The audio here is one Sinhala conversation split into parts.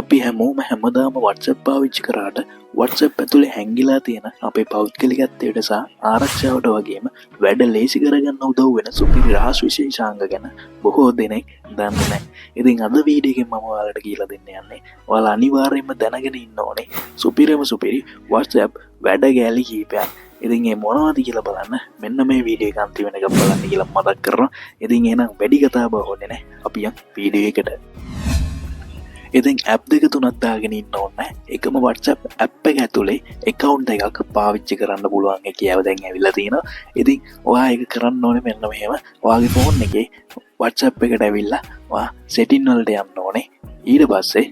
අපි හැමෝම හැමදාම WhatsApp පාවිච්චි කරාට WhatsApp ඇතුලේ හැංගිලා තියෙන අපේ පෞද්ගලිකත්වයට සහ ආරක්ෂාවට වගේම වැඩ ලේසි කරගන්න උදව් වෙන සුපිරි රහස් විශේෂාංග ගැන බොහෝ දෙනෙක් දන්නේ නැහැ. ඉතින් අද වීඩියෝ එකෙන් මම ඔයාලට කියලා දෙන්න යන්නේ ඔයාලා අනිවාර්යයෙන්ම දැනගෙන ඉන්න ඕනේ සුපිරි WhatsApp වැඩ ගැලි කීපයක්. ඉතින් මේ මොනවද කියලා බලන්න මෙන්න මේ වීඩියෝ එක අන්තිම වෙනකම් බලන්න කියලා මතක් කරනවා. ඉතින් එහෙනම් වැඩි කතා බහ ඕනේ නැහැ. අපි යන් වීඩියෝ එකට. ඉතින් ඇප් දෙක තුනක් දාගෙන ඉන්න ඕනේ. එකම WhatsApp ඇප් එක ඇතුලේ account එකක් පාවිච්චි කරන්න පුළුවන් කියාව දැන් ඇවිල්ලා තිනවා. ඉතින් ඔයා ඒක කරන්න ඕනේ මෙන්න මෙහෙම. ඔයාගේ ෆෝන් එකේ WhatsApp එකට ඇවිල්ලා ඔයා setting වලට යන්න ඕනේ. ඊට පස්සේ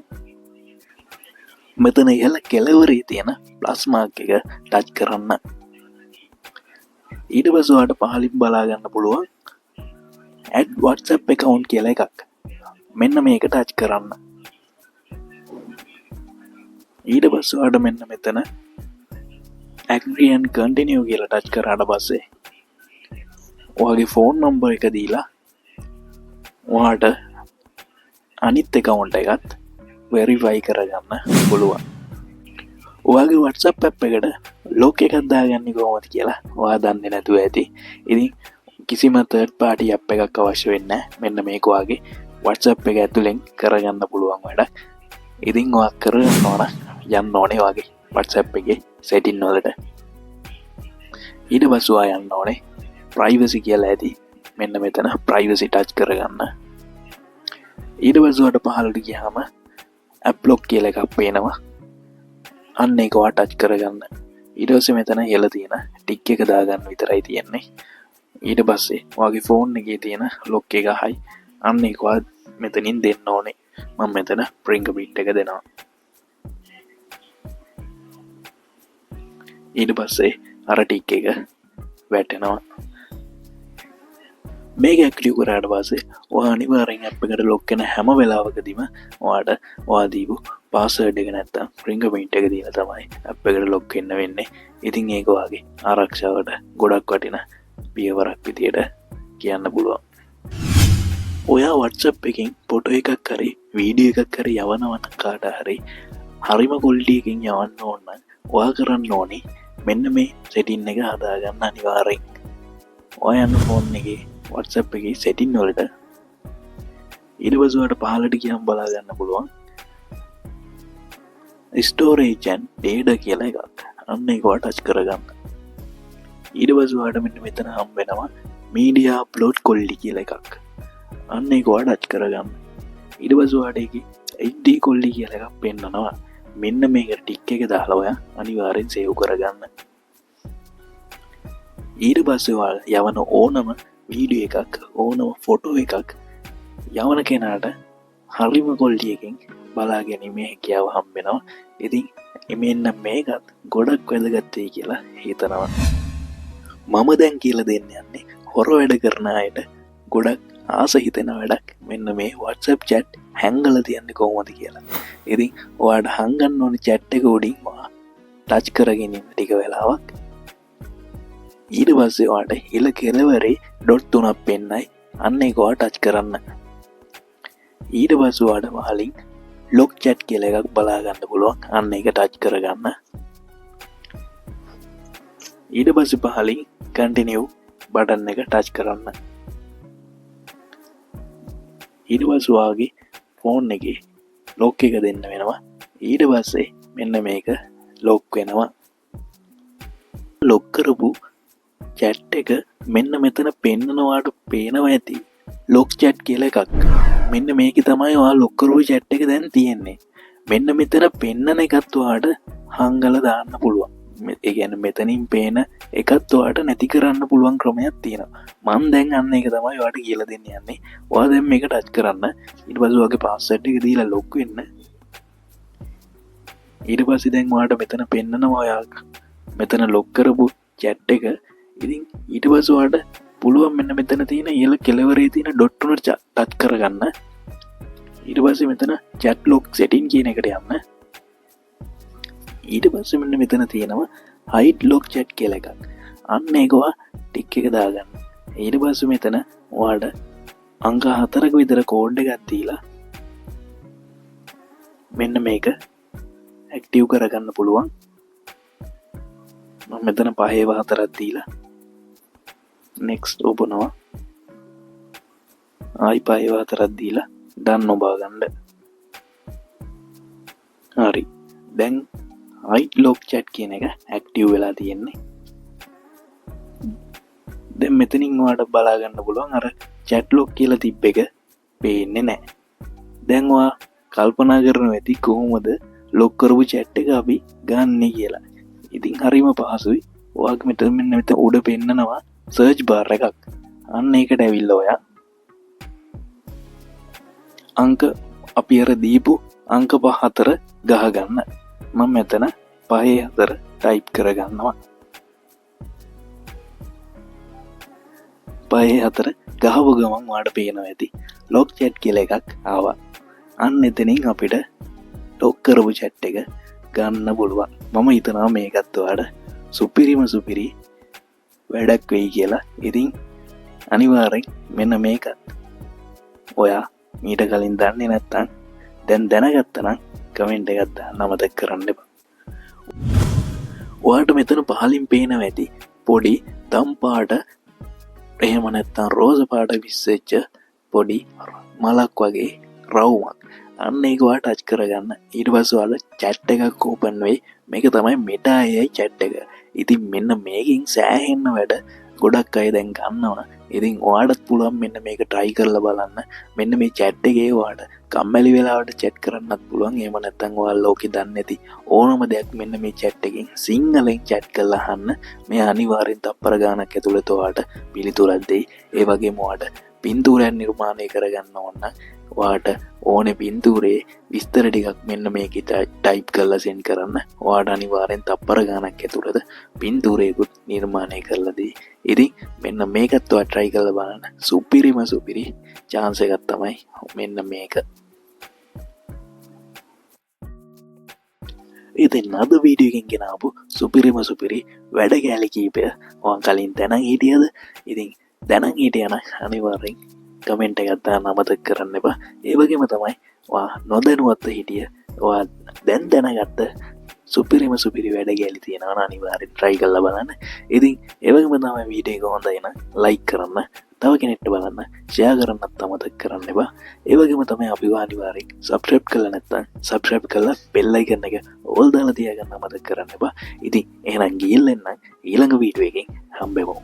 මෙතන ඉහළ කෙළවරේ තියෙන plus mark එක ටච් කරන්න. ඊට පස්සේ ඔයාලට පහලින් බලා ගන්න පුළුවන් add WhatsApp account කියලා එකක්. මෙන්න මේක ටච් කරන්න. ඊට පස්සේ ඔයාලට මෙන්න මෙතන agree and continue කියලා ටච් කරාට පස්සේ ඔයාගේ ෆෝන් නම්බර් එක දීලා ඔයාලට අනිත් account එකත් verify කරගන්න පුළුවන්. ඔයාගේ WhatsApp app එකට lock එකක් දාගන්නේ කොහොමද කියලා ඔයා දන්නේ නැතුව ඇති. ඉතින් කිසිම third party app එකක් අවශ්‍ය වෙන්නේ නැහැ. මෙන්න මේක ඔයාගේ WhatsApp එක ඇතුලෙන් කරගන්න පුළුවන් වැඩක්. ඉතින් ඔයා කරගන්න ඕන යන්න ඕනේ ඔයාගේ WhatsApp එකේ setting වලට. ඊට පස්සේ ඔයා යන්න ඕනේ privacy කියලා ඇති. මෙන්න මෙතන privacy touch කරගන්න. ඊට පස්සේ ඔයාට පහළට ගියාම app lock කියලා එකක් පේනවා. අන්න ඒක ඔයා touch කරගන්න. ඊට පස්සේ මෙතන ඉහළ තියෙන ටික් එක දාගන්න විතරයි තියෙන්නේ. ඊට පස්සේ ඔයාගේ ෆෝන් එකේ තියෙන lock එක අහයි. අන්න ඒක ඔයා මෙතනින් දෙන්න ඕනේ. මම මෙතන fingerprint එක දෙනවා. ඊට පස්සේ අර ටික් එක වැටෙනවා. මේක ඇක්ටිව් කරාට පස්සේ ඔයා අනිවාර්යෙන් ඇප් එකට ලොක් වෙන හැම වෙලාවකදීම ඔයාට ඔයා දීපු පාස්වර්ඩ් එක නැත්තම් fingerprint එක දීලා තමයි ඇප් එකට ලොක් වෙන්න වෙන්නේ. ඉතින් ඒක ඔයාගේ ආරක්ෂාවට ගොඩක් වටින පියවරක් විදියට කියන්න පුළුවන්. ඔයා WhatsApp එකෙන් ෆොටෝ එකක් හරි වීඩියෝ එකක් හරි යවනවනම් කාට හරි හරිම ක්වොලිටි එකකින් යවන්න ඕන නම් ඔයා කරන්න ඕනේ මෙන්න මේ setting එක හදාගන්න අනිවාර්යෙන්. ඔයා යන ෆෝන් එකේ WhatsApp එකේ setting වලට ඊට පස්සේ ඔයාලට පහළට ගියම බලා ගන්න පුළුවන් storage and data කියලා එකක්. අන්න ඒක ඔයා ටච් කරගන්න. ඊට පස්සේ ඔයාලට මෙන්න මෙතන හම්බ වෙනවා media upload quality කියලා එකක්. අන්න ඒක ඔයා ටච් කරගන්න. ඊට පස්සේ ඔයාලට ඒකේ HD quality කියලා එකක් පෙන්නනවා. මෙන්න මේක ටික් එක දාලා ඔයා අනිවාර්යෙන් සේව් කරගන්න. ඊට පස්සේ ඔයාලා යවන ඕනම වීඩියෝ එකක් ඕනම ෆොටෝ එකක් යවන කෙනාට හරිම quality එකකින් බලා ගැනීමේ හැකියාව හම්බ වෙනවා. ඉතින් මෙන්න මේකත් ගොඩක් වැදගත් වෙයි කියලා හිතනවා. මම දැන් කියලා දෙන්න යන්නේ හොර වැඩ කරන අයට ගොඩක් ආස හිතෙන වැඩක්. මෙන්න මේ WhatsApp chat හැංගලා තියන්නේ කොහොමද කියලා. ඉතින් ඔයාලට හංගන්න ඕනේ chat එක උඩින් ටච් කරගෙන ඉන්න ටික වෙලාවක්. ඊට පස්සේ ඔයාලට ඉල කෙළවරේ ඩොට් තුනක් පෙන්නයි. අන්න ඒක ඔයා ටච් කරන්න. ඊට පස්සේ ඔයාලට වහලින් lock chat කියලා එකක් බලා ගන්න පුළුවන්. අන්න ඒක ටච් කරගන්න. ඊට පස්සේ පහලින් continue බටන් එක ටච් කරන්න. ඊට පස්සේ ඔයාගේ ෆෝන් එකේ lock එක දෙන්න වෙනවා. ඊට පස්සේ මෙන්න මේක lock වෙනවා. lock කරපු chat එක මෙන්න මෙතන පෙන්නනවාට පේනවා ඇති lock chat කියලා එකක්. මෙන්න මේකේ තමයි ඔයා lock කරපු chat එක දැන් තියෙන්නේ. මෙන්න මෙතන පෙන්නන එකත් ඔයාට හංගලා දාන්න පුළුවන්. ඒ කියන්නේ මෙතනින් පේන එකත් ඔයාට නැති කරන්න පුළුවන් ක්‍රමයක් තියෙනවා. මම දැන් අන්න ඒක තමයි ඔයාට කියලා දෙන්න යන්නේ. ඔයා දැන් මේක ටච් කරන්න. ඊට පස්සේ ඔයාගේ පාස්වර්ඩ් එක දීලා ලොග් වෙන්න. ඊට පස්සේ දැන් ඔයාට මෙතන පෙන්නනවා ඔයා මෙතන ලොග් කරපු chat එක. ඉතින් ඊට පස්සේ ඔයාට පුළුවන් මෙන්න මෙතන තියෙන ඉහළ කෙළවරේ තියෙන ඩොට් තුන ටච් කරගන්න. ඊට පස්සේ මෙතන chat log setting කියන එකට යන්න. ඊට පස්සේ මෙන්න මෙතන තියෙනවා hide log chat කියලා එකක්. අන්න ඒක ඔයා ටික් එක දාගන්න. ඊට පස්සේ මෙතන ඔයාලට අංක 4ක විතර කෝඩ් එකක් දීලා මෙන්න මේක ඇක්ටිව් කරගන්න පුළුවන්. මම මෙතන 5/4ක් දීලා next ඔබනවා. ආයි 5/4ක් දීලා done ඔබා ගන්න. හරි. දැන් hide lock chat කියන එක ඇක්ටිව් වෙලා තියෙන්නේ. දැන් මෙතනින් ඔයාලට බලා ගන්න පුළුවන් අර chat lock කියලා තිබ්බ එක පේන්නේ නැහැ. දැන් ඔයා කල්පනා කරනවා ඇති කොහොමද lock කරපු chat එක අපි ගන්නෙ කියලා. ඉතින් හරිම පහසුයි. ඔයාගේ මෙන්න මෙතන උඩ පෙන්නනවා search bar එකක්. අන්න ඒකට ඇවිල්ලා ඔයා අංක අපි අර දීපු අංක 5/4 ගහගන්න. මම මෙතන 5/4 ටයිප් කරගන්නවා. 5/4 ගහව ගමන් ඔයාලට පේනවා ඇති lock chat කියලා එකක් ආවා. අන්න එතනින් අපිට lock කරපු chat එක ගන්න පුළුවන්. මම හිතනවා මේකත් ඔයාලට සුපිරි වැඩක් වෙයි කියලා. ඉතින් අනිවාර්යෙන් මෙන්න මේකත් ඔයා මීට කලින් දන්නේ නැත්නම් දැන් දැනගත්තා නම් කමෙන්ට් එකක් දාන්න අමතක කරන්න එපා. ඔයාලට මෙතන පහලින් පේනවා ඇති පොඩි දම් පාට එහෙම නැත්නම් රෝස පාට විශ්සෙච්ච පොඩි මලක් වගේ රවුමක්. අන්න ඒක ඔයා ටච් කරගන්න. ඊට පස්සේ ඔයාලා chat එකක් ඕපන් වෙයි. මේක තමයි Meta AI chat එක. ඉතින් මෙන්න මේකෙන් සෑහෙන්න වැඩ ගොඩක් අය දැන් ගන්නවා. ඉතින් ඔයාලට පුළුවන් මෙන්න මේක try කරලා බලන්න. මෙන්න මේ chat එකේ ඔයාලට කම්මැලි වෙලාවට chat කරන්නත් පුළුවන්. එහෙම නැත්නම් ඔයාලා ලෝකේ දන්නේ නැති ඕනම දෙයක් මෙන්න මේ chat එකෙන් සිංහලෙන් chat කරලා අහන්න. මේ අනිවාර්යෙන් තප්පර ගානක් ඇතුළත ඔයාලට පිළිතුරක් දෙයි. ඒ වගේම ඔයාලට පින්තූරයක් නිර්මාණය කරගන්න ඕන නම් ඔයාලට ඕනේ පින්තූරේ විස්තර ටිකක් මෙන්න මේකේ ටයිප් කරලා සෙන්ඩ් කරන්න. ඔයාලට අනිවාර්යෙන් තප්පර ගානක් ඇතුළත පින්තූරයකුත් නිර්මාණය කරලා දෙයි. ඉතින් මෙන්න මේකත් ඔයා try කරලා බලන්න. සුපිරි chance එකක් තමයි මෙන්න මේක. ඉතින් අද වීඩියෝ එකෙන් ගෙනාවු සුපිරි වැඩ කැලි කීපය ඔයා කලින් දැනන් හිටියද? ඉතින් දැනන් හිටියනම් අනිවාර්යෙන් කමෙන්ට් එකක් දාන්න අමතක කරන්න එපා. ඒ වගේම තමයි ඔයා නොදැනුවත්ව හිටිය ඔයා දැන් දැනගත්ත සුපිරි වැඩ කැලි තියෙනවා නම් අනිවාර්යෙන් try කරලා බලන්න. ඉතින් ඒ වගේම තමයි වීඩියෝ එක හොඳයි නම් like කරන්න, තව කෙනෙක්ට බලන්න share කරන්නත් අමතක කරන්න එපා. ඒ වගේම තමයි අපි අනිවාර්යෙන් subscribe කරලා නැත්නම් subscribe කරලා bell icon එක all දාලා තියාගන්න අමතක කරන්න එපා. ඉතින් එහෙනම් ගිහින් එන්න ඊළඟ වීඩියෝ එකෙන් හම්බෙමු.